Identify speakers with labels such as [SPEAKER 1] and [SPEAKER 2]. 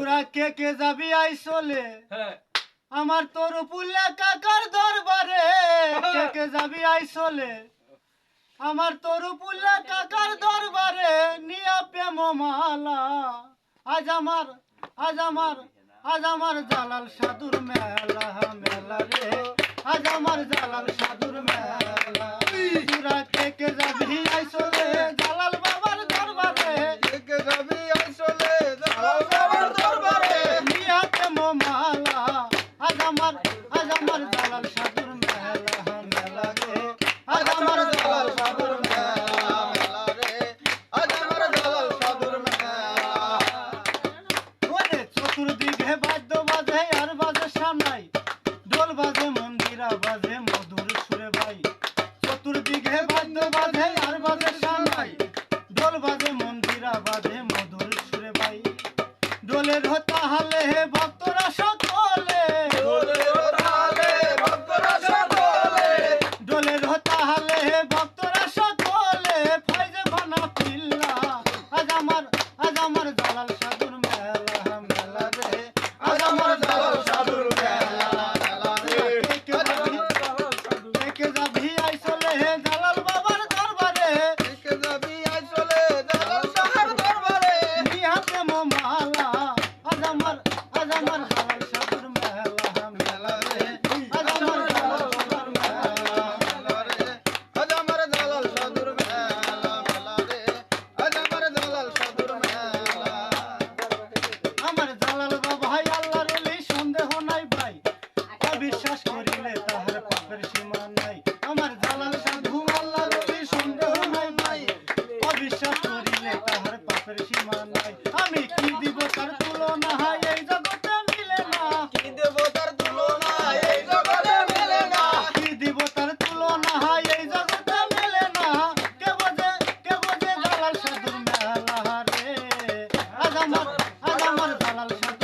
[SPEAKER 1] তোরা কে যাবি আইসলে
[SPEAKER 2] হ্যাঁ
[SPEAKER 1] আমার তোর পুল্লা কাকার দরবারে কে যাবি আইসলে আমার তোর পুল্লা কাকার দরবারে নিয়া প্রেম মালা আজ আমার জালাল সাধুর মেলা মেলা রে আজ আমার জালাল সাধুর মেলা তোরা কে যাবি আইসলে জালাল বাবার দরবারে
[SPEAKER 3] কে যাবি আসলে জালাল বাবার দরবারে
[SPEAKER 1] নিয়া প্রেম মালা আজ আমার জালাল সাধুর মেলা মেলা রে আজ আমার জালাল সাধুর
[SPEAKER 3] মেলা রে আজ আমার জালাল সাধুর মেলা
[SPEAKER 1] ওরে চতুর্দিকে বাদ্য বাজে আর বাজে সানাই ঢোল বাজে মন্দিরা বাজে মধুর সুরে ভাই চতুর্দিকে বাদ্য বাজে আর বাজে সানাই ঢোল বাজে মন্দিরা বাজে মধুর সুরে ভাই ঢোলের তাহালে ভক্তরা সকলে
[SPEAKER 3] দোলের তালে ভক্তরা সকলে
[SPEAKER 1] ঢোলের তাহালে ভক্তরা সকলে ফয়জে বানা পিল্লা আজ আমার জালাল সাধুর মেলা মেলা রে
[SPEAKER 3] আজ আমার জালাল সাধুর মেলা মেলা রে
[SPEAKER 1] কে যাবি আইসলে জালাল বাবার দরবারে
[SPEAKER 3] কে যাবি আসলে জালাল সাহার দরবারে
[SPEAKER 1] নিহাতে মালা আজ আমার জালাল সাধুর মেলা মেলা রে আজ আমার জালাল সাধুর মেলা
[SPEAKER 3] মেলা রে আজ আমার জালাল সাধুর মেলা মেলা রে আজ আমার জালাল সাধুর মেলা
[SPEAKER 1] আমার জালাল বাবাই আল্লাহর ওলি সন্দেহ নাই ভাই অবিশ্বাস করিলে তাহার পাপের সীমা নাই আমার জালাল সাধু আল্লাহর ওলি সন্দেহ নাই ভাই অবিশ্বাস করিলে তাহার পাপের সীমা নাই আমি কি দিব তার তুলনা এই জগতে মিলে না
[SPEAKER 3] কি দেব তার তুলনা এই জগতে মেলে না
[SPEAKER 1] কি দিব তার তুলনা এই জগতে মিলে না কে বোঝে জালাল সাধুর মেলা রে আজ আমার জালাল সাধুর